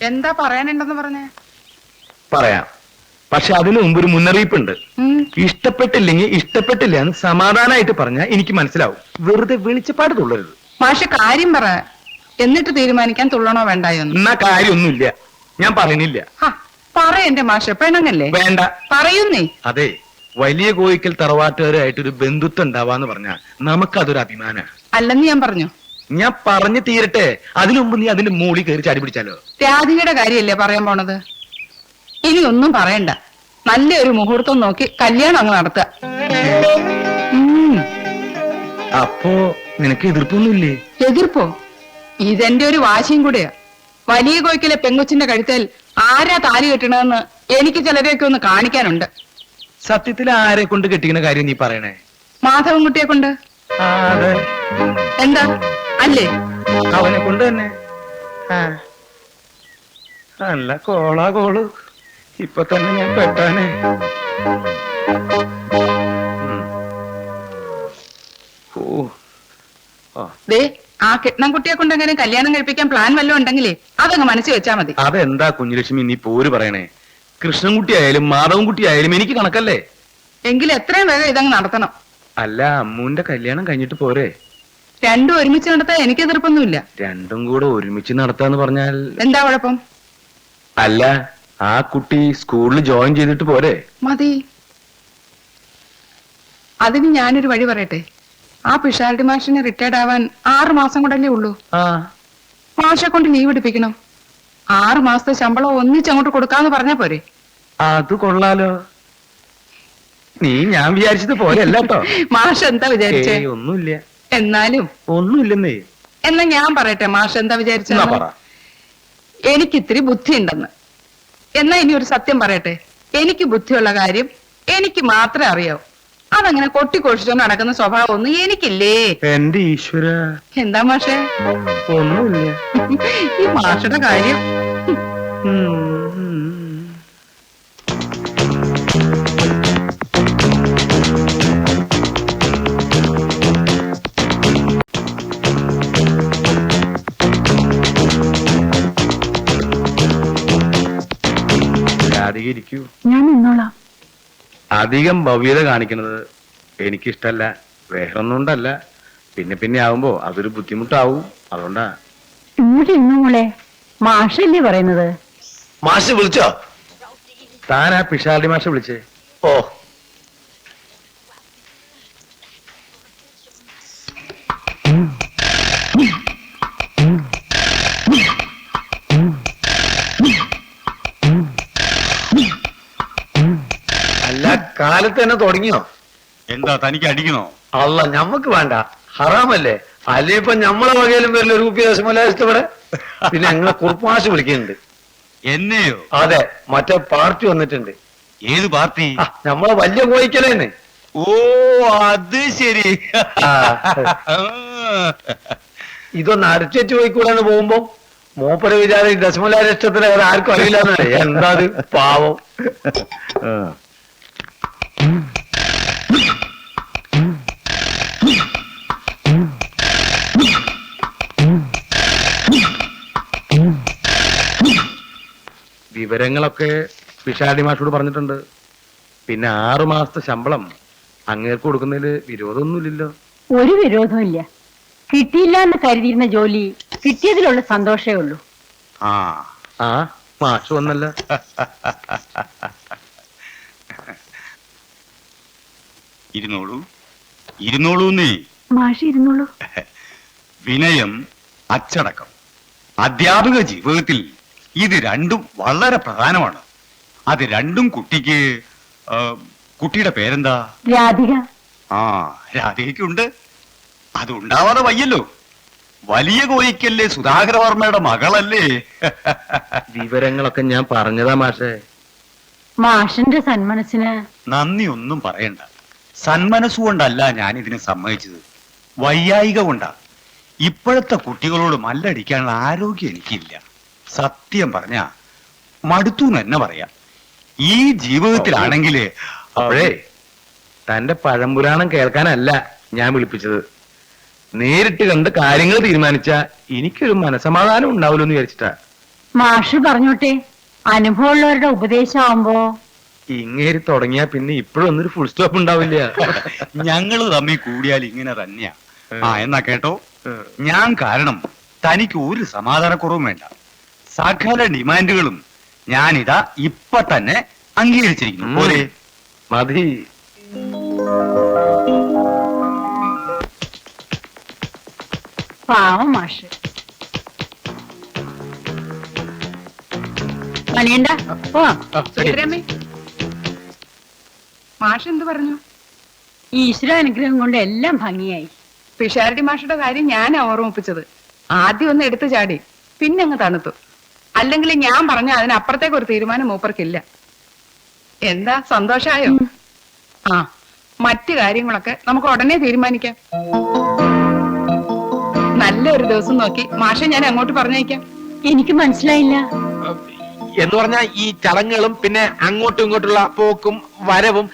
എന്താ പറയാനുണ്ടെന്ന് പറഞ്ഞേ? പറയാം, പക്ഷെ അതിനു മുമ്പ് ഒരു മുന്നറിയിപ്പുണ്ട്. ഇഷ്ടപ്പെട്ടില്ലെങ്കിൽ ഇഷ്ടപ്പെട്ടില്ല എന്ന് സമാധാനമായിട്ട് പറഞ്ഞാൽ എനിക്ക് മനസ്സിലാവും. വെറുതെ വെളിച്ചപ്പാട് തുള്ളരുത്. മാഷ് കാര്യം പറ, എന്നിട്ട് തീരുമാനിക്കാൻ തുള്ളണോ വേണ്ടായോ? എന്നാ കാര്യമൊന്നുമില്ല, ഞാൻ പറയുന്നില്ല. പറ എന്റെ മാഷ്, പെണ്ണങ്ങല്ലേ? വേണ്ട, പറയുന്നേ. അതെ, വലിയ കോയിക്കൽ തറവാട്ടുകാരായിട്ടൊരു ബന്ധുത്വം ഉണ്ടാവാന്ന് പറഞ്ഞാൽ നമുക്കതൊരു അഭിമാന. അല്ലെന്ന് ഞാൻ പറഞ്ഞു. ഞാൻ പറഞ്ഞു തീരട്ടെ, അതിനു മുമ്പ് നീ അതിന്റെ മൂളി കയറി ചാടി പിടിച്ചാലോ? രാധികയുടെ കാര്യല്ലേ പറയാൻ പോണത്? ഇനി ഒന്നും പറയണ്ട, നല്ലൊരു മുഹൂർത്തം നോക്കി കല്യാണം അങ്ങ് നടത്തുക. അപ്പോ നിനക്ക് എതിർപ്പൊന്നുമില്ലേ? എതിർപ്പോ? ഇതെന്റെ ഒരു വാശിയും കൂടെയാ. വലിയ കോയിക്കലെ പെങ്കൊച്ചിന്റെ കഴുത്തിൽ ആരാ താലി കെട്ടണമെന്ന് എനിക്ക് ചിലരെയൊക്കെ ഒന്ന് കാണിക്കാനുണ്ട്. സത്യത്തിൽ ആരെ കൊണ്ട് കെട്ടിക്കുന്ന കാര്യം നീ പറയണേ? മാധവൻകുട്ടിയെ കൊണ്ട്. അതെ. എന്താ അല്ലേ? അവനെ കൊണ്ട് തന്നെ. അല്ല കോളാ കോള്, ഇപ്പൊ തന്നെ ഞാൻ പെട്ടാനെ. ദേ, ആ കിട്ടണംകുട്ടിയെ കൊണ്ട് എങ്ങനെ കല്യാണം കഴിപ്പിക്കാൻ പ്ലാൻ വല്ലതും ഉണ്ടെങ്കിലേ അതങ്ങ് മനസ്സിൽ വെച്ചാ മതി. അതെന്താ കുഞ്ഞുലക്ഷ്മി നീ പോര് പറയണേ? കൃഷ്ണൻകുട്ടി ആയാലും മാധവൻകുട്ടി ആയാലും എനിക്ക് കണക്കല്ലേ? എങ്കിലും എത്രയും വേഗം ഇതങ്ങ് നടത്തണം. അല്ല, അമ്മൂന്റെ കല്യാണം കഴിഞ്ഞിട്ട് പോരെ? രണ്ടും ഒരുമിച്ച് നടത്താൻ എനിക്ക് എതിർപ്പൊന്നുമില്ല. രണ്ടും കൂടെ ഒരുമിച്ച് നടത്താന്ന് പറഞ്ഞാൽ എന്താ കുഴപ്പം? അല്ല, ആ കുട്ടി സ്കൂളിൽ ജോയിൻ ചെയ്തിട്ട് പോരെ? മതി. അതിന് ഞാനൊരു വഴി പറയട്ടെ. ആ പിഷാരടി മാഷിന് റിട്ടയർഡ് ആവാൻ 6 മാസം കൊണ്ടല്ലേ ഉള്ളൂ. മാഷെ കൊണ്ട് ലീവ് എടുപ്പിക്കണം. 6 മാസത്തെ ശമ്പളം ഒന്നിച്ചങ്ങോട്ട് കൊടുക്കാന്ന് പറഞ്ഞാ പോരെ? അത് കൊള്ളാലോ. നീ ഞാൻ വിചാരിച്ചത് പോലെ അല്ലാട്ടോ. മാഷ് എന്താ വിചാരിച്ചേ? ഒന്നുമില്ല. എന്നാലും ഒന്നുമില്ലെന്നേ. എന്നാ ഞാൻ പറയട്ടെ മാഷ് എന്താ വിചാരിച്ച? എനിക്ക് ഇത്തിരി ബുദ്ധി ഉണ്ടെന്ന്. എന്നാ ഇനി ഒരു സത്യം പറയട്ടെ. എനിക്ക് ബുദ്ധിയുള്ള കാര്യം എനിക്ക് മാത്രമേ അറിയാവൂ. അതങ്ങനെ കൊട്ടിക്കൊഴിച്ചോ നടക്കുന്ന സ്വഭാവം ഒന്നും എനിക്കില്ലേ. എന്റെ ഈശ്വര. എന്താ മാഷേ? ഒന്നുമില്ല. ഈ മാഷയുടെ കാര്യം. ഞാൻ നിന്നോളാം. അധികം ഭവ്യത കാണിക്കുന്നത് എനിക്കിഷ്ടല്ല. വേറൊന്നും കൊണ്ടല്ല, പിന്നെ ആവുമ്പോ അതൊരു ബുദ്ധിമുട്ടാവും. അതുകൊണ്ടാ. മോളെ, മാഷല്ലേ പറയുന്നത്? മാഷ് വിളിച്ചോ? താൻ ആ പിഷാരടി മാഷ വിളിച്ചേ? ഓ, അല്ല, കാലത്ത് തന്നെ തുടങ്ങിയോ? എന്താ തനിക്ക് അടിക്കണോ? അല്ല, ഞമ്മക്ക് വേണ്ട, ഹറാമല്ലേ. അല്ലേ ഇപ്പൊ ഞമ്മളെ വകയിലും വരില്ല രൂപ ദശമൂലവിടെ. പിന്നെ ഞങ്ങളെ കുറുപ്പാശ് വിളിക്കുന്നുണ്ട്. എന്നെയോ? അതെ, മറ്റേ പാർട്ടി വന്നിട്ടുണ്ട്. ഏത് പാർട്ടി? ഞമ്മളെ വലിയ കോയിക്കലേന്ന്. ഓ, അത് ശരി. ഇതൊന്ന് അരച്ചു പോയിക്കൂടാന്ന് പോകുമ്പോ മൂപ്പര വിചാരം ദശമൂലഷ്ടത്തിന് ആർക്കും അറിയില്ലെന്ന്. എന്താ പാവം. വിവരങ്ങളൊക്കെ പിഷാരടി മാഷോട് പറഞ്ഞിട്ടുണ്ട്. പിന്നെ 6 മാസത്തെ ശമ്പളം അങ്ങേർക്ക് കൊടുക്കുന്നതില് വിരോധമൊന്നുമില്ലല്ലോ? ഒരു വിരോധവും ഇല്ല. കിട്ടിയില്ല എന്ന് കരുതിയിരുന്ന ജോലി കിട്ടിയതിലുള്ള സന്തോഷേ ഉള്ളൂ. ആ മാഷ് വന്നല്ല. ഇരുന്നോളൂ നീ. മാഷ് ഇരുന്നോളൂ. വിനയം, അച്ചടക്കം, അധ്യാപക ജീവിതത്തിൽ ഇത് രണ്ടും വളരെ പ്രധാനമാണ്. അത് രണ്ടും കുട്ടിയുടെ പേരെന്താ? രാധിക. രാധികയ്ക്കുണ്ട്. അത് ഉണ്ടാവാതെ വയ്യല്ലോ. വലിയ കോയിക്കല്ലേ സുധാകരവർമ്മയുടെ മകളല്ലേ? വിവരങ്ങളൊക്കെ ഞാൻ പറഞ്ഞതാ മാഷേ. മാഷിന്റെ സന്മനസ്സിന് നന്ദി ഒന്നും പറയണ്ട. സന്മനസ്സുകൊണ്ടല്ല ഞാൻ ഇതിന് സമ്മതിച്ചത്, വൈയായിക കൊണ്ടാ. ഇപ്പോഴത്തെ കുട്ടികളോട് മല്ലടിക്കാനുള്ള ആരോഗ്യം എനിക്കില്ല. സത്യം പറഞ്ഞ മടുത്തു തന്നെ പറയാം. ഈ ജീവിതത്തിലാണെങ്കില് അപ്പോഴേ തന്റെ പഴംപുരാണം കേൾക്കാനല്ല ഞാൻ വിളിപ്പിച്ചത്. നേരിട്ട് കണ്ട് കാര്യങ്ങൾ തീരുമാനിച്ച എനിക്കൊരു മനസമാധാനം ഉണ്ടാവുമല്ലോ എന്ന് വിചാരിച്ചിട്ടാ. മാഷ് പറഞ്ഞോട്ടെ, അനുഭവമുള്ളവരുടെ ഉപദേശമാകുമ്പോ. ഇങ്ങേരി തുടങ്ങിയാ പിന്നെ ഇപ്പോഴും ഒന്നൊരു ഫുൾ സ്റ്റോപ്പ് ഉണ്ടാവില്ല. ഞങ്ങള് തമ്മിൽ കൂടിയാൽ ഇങ്ങനെ തന്നെയാ. എന്നാ കേട്ടോ, ഞാൻ കാരണം തനിക്ക് ഒരു സമാധാനക്കുറവും വേണ്ട. സകല ഡിമാൻഡുകളും ഞാനിതാ ഇപ്പൊ തന്നെ അംഗീകരിച്ചിരിക്കുന്നു. പോലെ മതി. പാവം മാഷ്. മണിയണ്ട പോവാം. സുഭദ്രമ്മേ, മാഷ് എന്ത് പറഞ്ഞു? ഈശ്വര അനുഗ്രഹം കൊണ്ട് എല്ലാം ഭംഗിയായി. പിഷാരടി മാഷയുടെ കാര്യം ഞാനാ ഓർമ്മിപ്പിച്ചത്. ആദ്യം ഒന്ന് എടുത്തു ചാടി, പിന്നെ അങ്ങ് തണുത്തു. അല്ലെങ്കിൽ ഞാൻ പറഞ്ഞ അതിനപ്പുറത്തേക്ക് ഒരു തീരുമാനം മൂപ്പർക്കില്ല. എന്താ, സന്തോഷായോ? ആ, മറ്റു കാര്യങ്ങളൊക്കെ നമുക്ക് ഉടനെ തീരുമാനിക്കാം. നല്ലൊരു ദിവസം നോക്കി മാഷെ ഞാൻ അങ്ങോട്ട് പറഞ്ഞയക്കാം. എനിക്ക് മനസ്സിലായില്ല. എന്ന് പറഞ്ഞാ ഈ ചടങ്ങുകളും പിന്നെ അങ്ങോട്ടും ഇങ്ങോട്ടുള്ള പോക്കും വരവും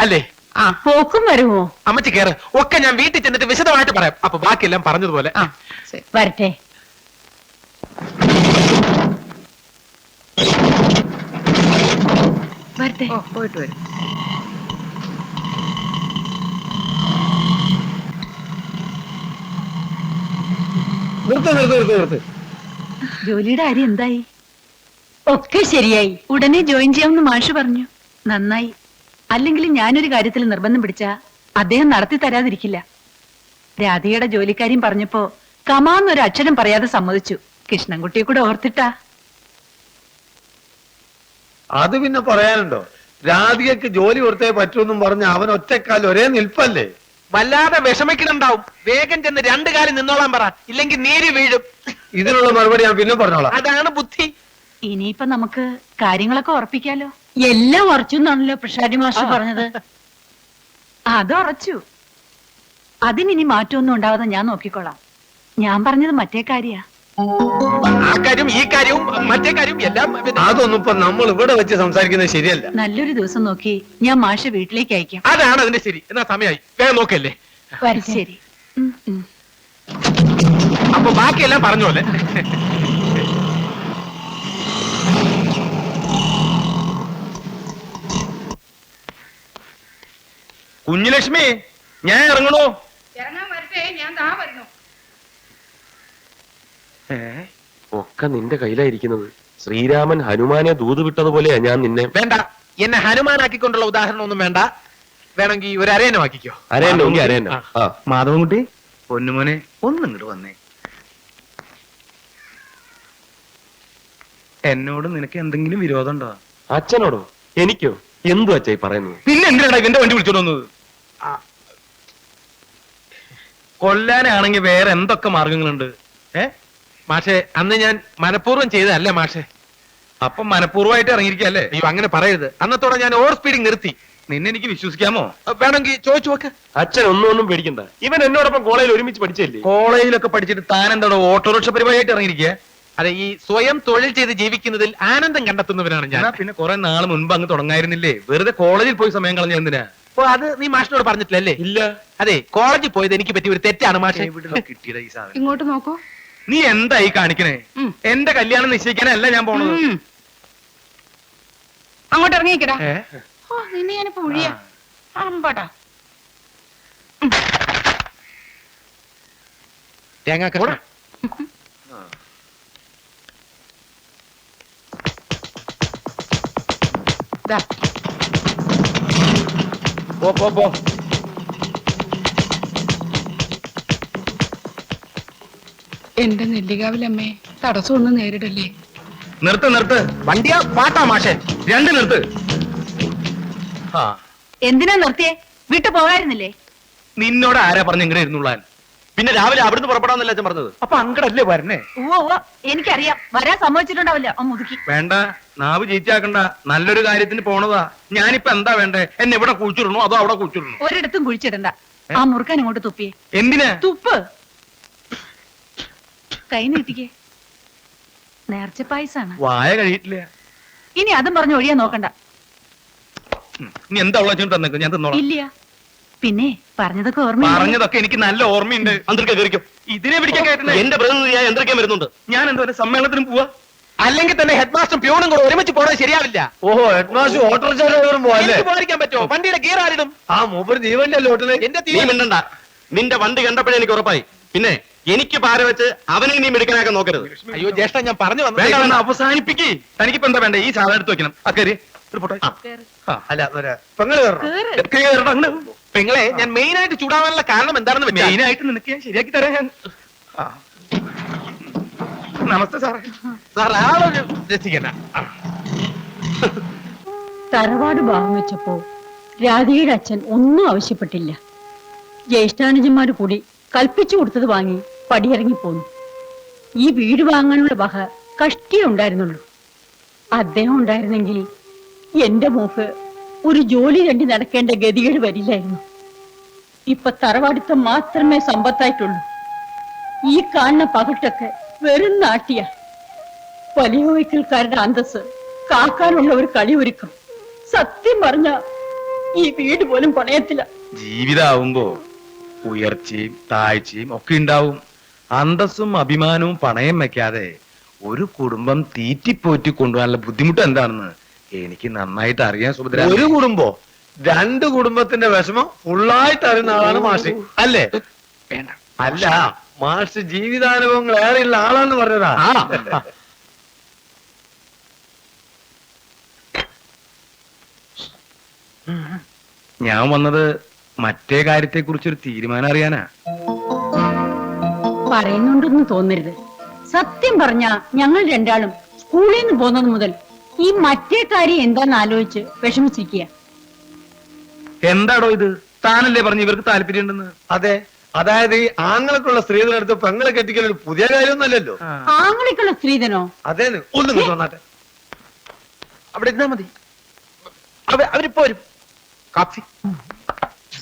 അല്ലേ? ആ, പോക്കും വരുമോ? അമ്മച്ചി കേറ്, ഒക്കെ ഞാൻ വീട്ടിൽ ചെന്നിട്ട് വിശദമായിട്ട് പറയാം. അപ്പൊ ബാക്കിയെല്ലാം പറഞ്ഞതുപോലെ. ആ, ശരി. വരട്ടെ. വരട്ടെ. ഓ, പോയിട്ട് വരും. നിർത്ത്. ജോലിയുടെ കാര്യം എന്തായി? ഒക്കെ ശരിയായി. ഉടനെ ജോയിൻ ചെയ്യാമെന്ന് മാഷ് പറഞ്ഞു. നന്നായി. അല്ലെങ്കിൽ ഞാനൊരു കാര്യത്തിൽ നിർബന്ധം പിടിച്ചാ അദ്ദേഹം നടത്തി തരാതിരിക്കില്ല. രാധികയുടെ ജോലിക്കാര്യം പറഞ്ഞപ്പോ കമാന്നൊരു അക്ഷരം പറയാതെ സമ്മതിച്ചു. കൃഷ്ണൻകുട്ടിയെ കൂടെ ഓർത്തിട്ടാ. അത് പിന്നെ പറയാനുണ്ടോ? രാധികക്ക് ജോലി കൊടുത്തേ പറ്റൂന്നും പറഞ്ഞ അവൻ ഒറ്റക്കാലം ഒരേ നിൽപ്പല്ലേ. വല്ലാതെ വിഷമിക്കുന്നുണ്ടാവും. വേഗം ചെന്ന് രണ്ടു കാലം നിന്നോളാൻ പറ, ഇല്ലെങ്കിൽ നീര് വീഴും. ഇതിനുള്ള മറുപടി ഞാൻ പിന്നെ പറഞ്ഞോളാം. അതാണ് ബുദ്ധി. ഇനിയിപ്പൊ നമുക്ക് കാര്യങ്ങളൊക്കെ ഉറപ്പിക്കാലോ. എല്ലാം ഉറച്ചു എന്നാണല്ലോ പ്രസാദി മാഷ് പറഞ്ഞത്. അത് ഉറച്ചു. അതിനി മാറ്റമൊന്നും ഉണ്ടാവാതെ ഞാൻ നോക്കിക്കോളാം. ഞാൻ പറഞ്ഞത് മറ്റേ കാര്യാ. ആ കാര്യവും ഈ കാര്യവും മറ്റേ കാര്യവും എല്ലാം അതൊന്നും ഇപ്പൊ നമ്മൾ ഇവിടെ വെച്ച് സംസാരിക്കുന്നത് ശരിയല്ല. നല്ലൊരു ദിവസം നോക്കി ഞാൻ മാഷെ വീട്ടിലേക്ക് അയക്കാം. അതാണ് അതിന്റെ ശരി. എന്നാ സമയമായി, വേഗം നോക്കല്ലേ. വരട്ടെ. ശരി. അപ്പൊ ബാക്കിയെല്ലാം പറഞ്ഞോലെ. കുഞ്ഞുലക്ഷ്മി, ഞാൻ ഇറങ്ങണോ? ഇറങ്ങാൻ വരട്ടെ, ഞാൻ ദാ വരുന്നു. ഒക്കെ നിന്റെ കയ്യിലായിരിക്കുന്നത്. ശ്രീരാമൻ ഹനുമാനെ ദൂത് വിട്ടതുപോലെയാ ഞാൻ നിന്നെ. വേണ്ട, എന്നെ ഹനുമാനാക്കിക്കൊണ്ടുള്ള ഉദാഹരണം ഒന്നും വേണ്ട. വേണമെങ്കിൽ ഒരു അരയനമാക്കിക്കോ. അരയന്നെങ്കിൽ അരയന്ന. മാധവൻകുട്ടി, പൊന്നുമോനെ, ഒന്നും ഇങ്ങോട്ട് വന്നേ. എന്നോട് നിനക്ക് എന്തെങ്കിലും വിരോധം ഉണ്ടോ? അച്ഛനോടോ? എനിക്കോ? എന്തു അച്ഛായി പറയുന്നത്? പിന്നെ എന്തിനാടാ ഇവന്റെ വണ്ടി വിളിച്ചോണ്ട് വന്നത്? കൊല്ലാനാണെങ്കിൽ വേറെ എന്തൊക്കെ മാർഗങ്ങളുണ്ട്. മാഷെ, അന്ന് ഞാൻ മനഃപൂർവ്വം ചെയ്തതല്ല മാഷെ. അപ്പൊ മനഃപൂർവ്വമായിട്ട് ഇറങ്ങിയിരിക്കല്ലേ? അയ്യോ, അങ്ങനെ പറയരുത്. അന്നത്തോടെ ഞാൻ ഓവർ സ്പീഡിങ് നിർത്തി. നിന്നെ എനിക്ക് വിശ്വസിക്കാമോ? വേണമെങ്കിൽ ചോദിച്ചു നോക്ക്. അച്ഛൻ ഒന്നും പേടിക്കണ്ട. ഇവൻ എന്നോടൊപ്പം കോളേജിൽ ഒരുമിച്ച് പഠിച്ചല്ലേ? കോളേജിലൊക്കെ പഠിച്ചിട്ട് താൻ എന്താണോ ഓട്ടോറിക്ഷ പരിപാടിയായിട്ട് ഇറങ്ങിയിരിക്കുക? അതെ, ഈ സ്വയം തൊഴിൽ ചെയ്ത് ജീവിക്കുന്നതിൽ ആനന്ദം കണ്ടെത്തുന്നവനാണ് ഞാൻ. പിന്നെ കുറെ നാൾ മുൻപ് അങ്ങ് തുടങ്ങായിരുന്നില്ലേ? വെറുതെ കോളേജിൽ പോയി സമയം കളഞ്ഞ എന്തിനാ? അപ്പൊ അത് നീ മാഷിനോട് പറഞ്ഞിട്ടില്ലല്ലേ? ഇല്ല. അതെ, കോളേജിൽ പോയത് എനിക്ക് പറ്റിയ ഒരു തെറ്റാണ് മാഷെ. കിട്ടിയത് ഈ സാധനം. ഇങ്ങോട്ട് നോക്കൂ. നീ എന്തായി കാണിക്കണേ? എന്റെ കല്യാണം നിശ്ചയിക്കാനല്ല ഞാൻ പോണത്. അങ്ങോട്ട് ഇറങ്ങിക്കടാ. ഓ, നിന്നെ ഞാനിപ്പോ ഒഴിയാ. അമ്പടാ. തേങ്ങാക്കോട. ദാ, പോ. എന്റെ നെല്ലികാവിലമ്മേ, തടസ്സമൊന്നും നേരിടല്ലേ. നിർത്ത്. വണ്ടിയാ പാട്ടാ മാഷെ? രണ്ട് നിർത്ത്. എന്തിനാ നിർത്തിയേ? വിട്ടു പോകായിരുന്നില്ലേ? നിന്നോട് ആരാ പറഞ്ഞ ഇങ്ങനെ ഇരുന്നുള്ളാൻ? പിന്നെ രാവിലെ അവിടുന്ന് പുറപ്പെടാന്നല്ലേ അച്ഛൻ പറഞ്ഞത്? അപ്പൊ അങ്ങടല്ലേ വരണേ? ഓ എനിക്കറിയാം. വരാൻ സമ്മതിച്ചിട്ടുണ്ടാവില്ല ആ മുതുക്കി. വേണ്ട, നാവ് ചീച്ചാക്കണ്ട. നല്ലൊരു കാര്യത്തിന് പോണതാ. ഞാനിപ്പോ എന്താ വേണ്ടേ? എന്നെ ഇവിടെ കുഴിച്ചിടണോ അതോ അവിടെ കുഴിച്ചിടണോ? ഒരിടത്തും കുഴിച്ചിടണ്ട. ആ മുറുക്കാൻ ഇങ്ങോട്ട് തുപ്പിയേ. എന്തിനാ? തുപ്പ്. കൈ നീട്ടിക്കേ. നേർച്ച പായസാണ്. വായ കഴിയിട്ടില്ല. ഇനി അതും പറഞ്ഞ് ഒഴിയാൻ നോക്കണ്ട. നീ എന്താ ഉള്ള തന്നേക്ക്, ഞാൻ തിന്നോളാം. ഇല്ല. പിന്നെ പറഞ്ഞതൊക്കെ ഓർമ്മ. പറഞ്ഞതൊക്കെ എനിക്ക് നല്ല ഓർമ്മയുണ്ട്. അന്തരിക്കാൻ കയറിക്കും. ഇതിനെ പിടിക്കാൻ കയറ്റുന്നത് എന്റെ പ്രതിനിധിയായ എന്തൊക്കെയാ വരുന്നുണ്ട്. ഞാൻ എന്തോ സമ്മേളനത്തിനും പോവാ. അല്ലെങ്കിൽ തന്നെ ഹെഡ് മാസ്റ്റർ പ്യൂണും കൂടെ ഒരുമിച്ച് പോണത് ശരിയാവില്ല. ഓഹോ, ഹെഡ്മാസ്റ്റർ ഓട്ടോറിക്ഷ ഡ്രൈവറും പോവല്ലേ? എനിക്ക് പോകാതിരിക്കാൻ പറ്റുമോ? വണ്ടിയുടെ ഗിയർ ആരിടും? ആ മൂപ്പര് ജീവന്റെ ഹോട്ടല്. എന്റെ നീ മിണ്ടണ്ട. നിന്റെ വണ്ടി കണ്ടപ്പോഴേ എനിക്ക് ഉറപ്പായി. പിന്നെ എനിക്ക് പാര വെച്ച് അവനെ നീ മിടുക്കനാക്കാൻ നോക്കരുത്. അയ്യോ ജ്യേഷ്ഠ, ഞാൻ പറഞ്ഞു വേണ്ട, വന്നു. അവസാനിപ്പിക്കേ. തനിക്കിപ്പോ എന്താ വേണ്ട? ഈ സാധനം എടുത്ത് വെക്കണം. അക്കരി അല്ല പെങ്ങള് കയറണം. പെങ്ങളെ, ഞാൻ മെയിൻ ആയിട്ട് ചൂടാവാനുള്ള കാരണം എന്താണെന്ന് വെച്ചാൽ മെയിനായിട്ട് നിനക്ക് ഞാൻ ശരിയാക്കി തരാം ഞാൻ. നമസ്തേ സാറേ. സാർ ആളൊരു രസിക്കന. തറവാട് ഭാഗം വെച്ചപ്പോ രാധികയുടെ അച്ഛൻ ഒന്നും ആവശ്യപ്പെട്ടില്ല. ജ്യേഷ്ഠാനുജന്മാര് കൂടി കൽപ്പിച്ചു കൊടുത്തത് വാങ്ങി പടിയിറങ്ങി പോന്നു. ഈ വീട് വാങ്ങാനുള്ള വക കഷ്ടിയേ ഉണ്ടായിരുന്നുള്ളൂ. അദ്ദേഹം ഉണ്ടായിരുന്നെങ്കിൽ എന്റെ മോക്ക് ഒരു ജോലി കണ്ടി നടക്കേണ്ട ഗതികേട് വരില്ലായിരുന്നു. ഇപ്പൊ തറവാടിത്തം മാത്രമേ സമ്പത്തായിട്ടുള്ളൂ. ഈ കാണുന്ന പകട്ടൊക്കെ വെറും നാട്ടിയ. വലിയ വയ്ക്കൽക്കാരുടെ അന്തസ് കാക്കാനുള്ള ഒരു കളി ഒരുക്കും. സത്യം പറഞ്ഞ ഈ വീട് പോലും പണയത്തില്ല. ജീവിതാവുമ്പോ ഉയർച്ചയും താഴ്ചയും ഒക്കെ ഉണ്ടാവും. അന്തസ്സും അഭിമാനവും പണയം വെക്കാതെ ഒരു കുടുംബം തീറ്റിപ്പോറ്റി കൊണ്ടുപോകാനുള്ള ബുദ്ധിമുട്ട് എന്താണെന്ന് എനിക്ക് നന്നായിട്ട് അറിയാൻ സുഭദ്ര. ഒരു കുടുംബോ 2 കുടുംബത്തിന്റെ വിഷമം ഫുള്ളായിട്ട് അറിയുന്ന ആളാണ് മാഷി, അല്ലേ? വേണ്ട. അല്ല, മാഷ് ജീവിതാനുഭവങ്ങൾ ഏറെയുള്ള ആളാന്ന് പറഞ്ഞതാ. ഞാൻ വന്നത് മറ്റേ കാര്യത്തെ കുറിച്ചൊരു തീരുമാനം അറിയാനാ. പറയുന്നുണ്ടെന്ന് തോന്നരുത്. സത്യം പറഞ്ഞ ഞങ്ങൾ രണ്ടാളും സ്കൂളിൽ നിന്ന് പോന്നത് മുതൽ ഈ മറ്റേ കാര്യം എന്താന്ന് ആലോചിച്ച് വിഷമിച്ചിരിക്കുക. എന്താടോ ഇത്? താനല്ലേ പറഞ്ഞു ഇവർക്ക് താല്പര്യം ഉണ്ടെന്ന്? അതെ, അതായത് ഈ ആങ്ങളൊക്കെയുള്ള സ്ത്രീകളെടുത്ത് പെങ്ങളെ കെട്ടിക്കൽ ഒരു പുതിയ കാര്യമൊന്നുമല്ലല്ലോ. ആങ്ങളിക്കുള്ള സ്ത്രീധനോ? അതേന്ന് ഒന്നും കിട്ടും വന്നാട്ടെ. അവിടെ ഇരുന്നാ മതി. അവരിപ്പോ വരും. കാപ്പി.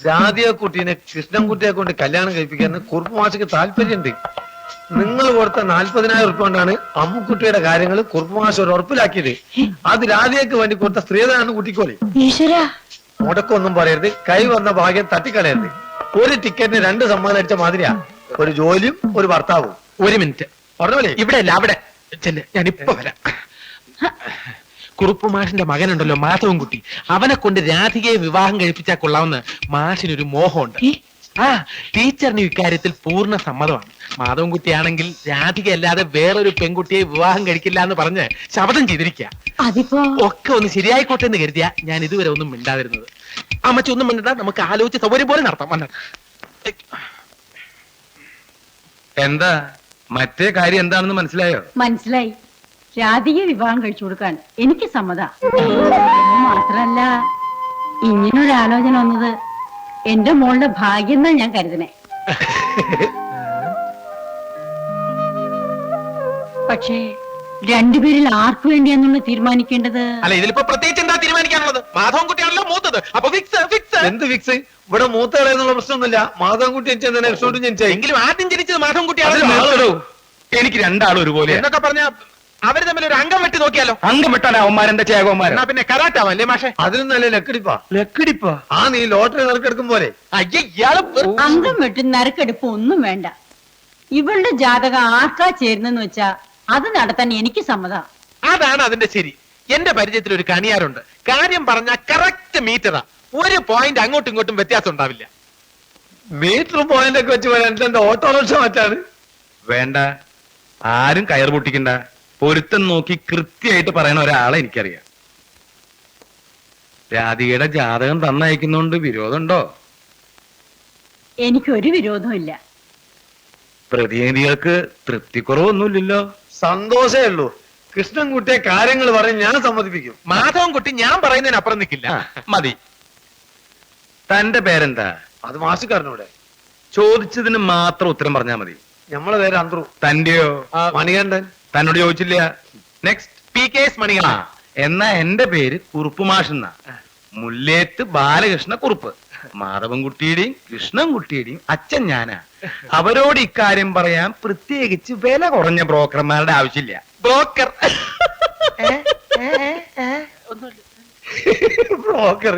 രാധിക കുട്ടീനെ കൃഷ്ണൻകുട്ടിയെ കൊണ്ട് കല്യാണം കഴിപ്പിക്കാൻ കുറുപ്പ് മാഷക്ക് താല്പര്യമുണ്ട്. നിങ്ങൾ കൊടുത്ത 40,000 ഉറുപ്പ കൊണ്ടാണ് അമ്മുക്കുട്ടിയുടെ കാര്യങ്ങൾ കുറുപ്പ് മാഷ് ഒരു ഉറപ്പിലാക്കിയത്. അത് രാധികക്ക് വേണ്ടി കൊടുത്ത സ്ത്രീധനാണ് കുട്ടിക്കോളി. ഈശ്വര, മുടക്കൊന്നും പറയരുത്, കൈ വന്ന ഭാഗ്യം തട്ടിക്കളയരുത്. ഒരു ടിക്കറ്റിന് 2 സമ്മാനം അടിച്ച മാതിരിയാ. ഒരു ജോലിയും ഒരു ഭർത്താവും. ഒരു മിനിറ്റ്. പറഞ്ഞോളേ. ഇവിടെ അല്ല, അവിടെ ചെല്ല്. ഞാനിപ്പോ വരാം. കുറുപ്പ് മാഷിന്റെ മകനുണ്ടല്ലോ മാധവൻകുട്ടി, അവനെ കൊണ്ട് രാധികയെ വിവാഹം കഴിപ്പിച്ചാൽ കൊള്ളാമെന്ന് മാഷിനൊരു മോഹമുണ്ട്. ആ ടീച്ചറിന് ഇക്കാര്യത്തിൽ പൂർണ്ണ സമ്മതമാണ്. മാധവൻകുട്ടിയാണെങ്കിൽ രാധിക അല്ലാതെ വേറൊരു പെൺകുട്ടിയെ വിവാഹം കഴിക്കില്ല എന്ന് പറഞ്ഞ് ശപഥം ചെയ്തിരിക്കുക. അതിപ്പോ ഒക്കെ ഒന്ന് ശരിയായിക്കോട്ടെ എന്ന് കരുതിയാ ഞാൻ ഇതുവരെ ഒന്നും മിണ്ടാതിരുന്നത്. അമ്മച്ചി ഒന്നും മിണ്ടാ, നമുക്ക് ആലോചിച്ച് സൗകര്യം പോലെ നടത്താം. വന്ന എന്താ മറ്റേ കാര്യം എന്താണെന്ന് മനസ്സിലായോ? മനസ്സിലായി. രാധികയെ വിവാഹം കഴിച്ചു കൊടുക്കാൻ എനിക്ക് സമ്മത. മാത്രല്ല, ഇങ്ങനൊരു ആലോചന വന്നത് എന്റെ മോളുടെ ഭാഗ്യം എന്നാ ഞാൻ കരുതണേ. പക്ഷേ രണ്ടുപേരിൽ ആർക്കു വേണ്ടിയാന്നുള്ള തീരുമാനിക്കേണ്ടത്? അല്ല, ഇതിലിപ്പോ പ്രത്യേകിച്ച് എന്താ തീരുമാനിക്കാനുള്ളത്? മാധവൻകുട്ടിയാണല്ലോ മൂത്തത്. അപ്പൊ ഫിക്സ് ഫിക്സ്. എന്ത് ഫിക്സ്? ഇവിടെ മൂത്തകളെ എന്നുള്ള പ്രശ്നമൊന്നുമില്ല. മാധവൻകുട്ടി ജനിച്ചത് എങ്കിലും ആദ്യം ജനിച്ചത് അത് മാധവൻകുട്ടിയാണല്ലോ. നിർത്തടോ. എനിക്ക് രണ്ടാളും ഒരുപോലെ. എന്നൊക്കെ പറഞ്ഞ അവര് തമ്മിൽ ഒരു അംഗം വെട്ടി നോക്കിയാലോ? അംഗം വെട്ടാൻ അവന്മാരെന്താ ചേകോന്മാരോ? എന്നാ പിന്നെ കരാട്ടാവല്ലേ മാഷെ? അതിലും നല്ല ലക്കടിപ്പാ. ലക്കിടിപ്പാ. ആ, നീ ലോട്ടറി നറുക്കെടുക്കും പോലെ. അയ്യ, ഇയാള് അംഗം വെട്ടും നറുക്കെടുപ്പ് ഒന്നും വേണ്ട. ഇവളുടെ ജാതകം ആർക്കാ ചേരുന്നെന്ന് വെച്ചാ അത് നടത്താൻ എനിക്ക് സമ്മത. അതാണ് അതിന്റെ ശരി. എന്റെ പരിചയത്തിൽ ഒരു കണിയാറുണ്ട്. കാര്യം പറഞ്ഞ കറക്റ്റ് മീറ്ററാ. ഒരു പോയിന്റ് അങ്ങോട്ടും ഇങ്ങോട്ടും വ്യത്യാസം ഉണ്ടാവില്ല. മീറ്റർ പോയിന്റ് ഒക്കെ വെച്ച് വരാൻ എന്റെ ഓട്ടോറിക്ഷ മാറ്റാണ്. വേണ്ട, ആരും കയർ പൊട്ടിക്കണ്ട. പൊരുത്തം നോക്കി കൃത്യമായിട്ട് പറയണ ഒരാളെ എനിക്കറിയാം. രാധികയുടെ ജാതകം തന്നയക്കുന്നോണ്ട് വിരോധമുണ്ടോ? എനിക്കൊരു വിരോധവും ഇല്ല. പ്രതിനിധികൾക്ക് തൃപ്തിക്കുറവൊന്നുമില്ലല്ലോ. സന്തോഷമേ ഉള്ളൂ. കൃഷ്ണൻകുട്ടിയെ കാര്യങ്ങൾ പറഞ്ഞ് ഞാൻ സമ്മതിപ്പിക്കും. മാധവൻകുട്ടി ഞാൻ പറയുന്നതിനപ്പുറം നിൽക്കില്ല. മതി. തന്റെ പേരെന്താ? അത് മാഷിക്കാരനൂടെ. ചോദിച്ചതിന് മാത്രം ഉത്തരം പറഞ്ഞാ മതി. നമ്മളെ പേര് അന്ത്രു. തന്റെയോ? മണികണ്ഠൻ. തന്നോട് ചോദിച്ചില്ല. നെക്സ്റ്റ്. PKS മണികളാ. എന്നാ എന്റെ പേര് കുറുപ്പ് മാഷെന്ന. മുല്ലേത്ത് ബാലകൃഷ്ണ കുറുപ്പ്. മാധവൻകുട്ടിയുടെയും കൃഷ്ണൻകുട്ടിയുടെയും അച്ഛൻ ഞാനാ. അവരോട് ഇക്കാര്യം പറയാൻ പ്രത്യേകിച്ച് വില കുറഞ്ഞ ബ്രോക്കർമാരുടെ ആവശ്യമില്ല. ബ്രോക്കർ. ബ്രോക്കർ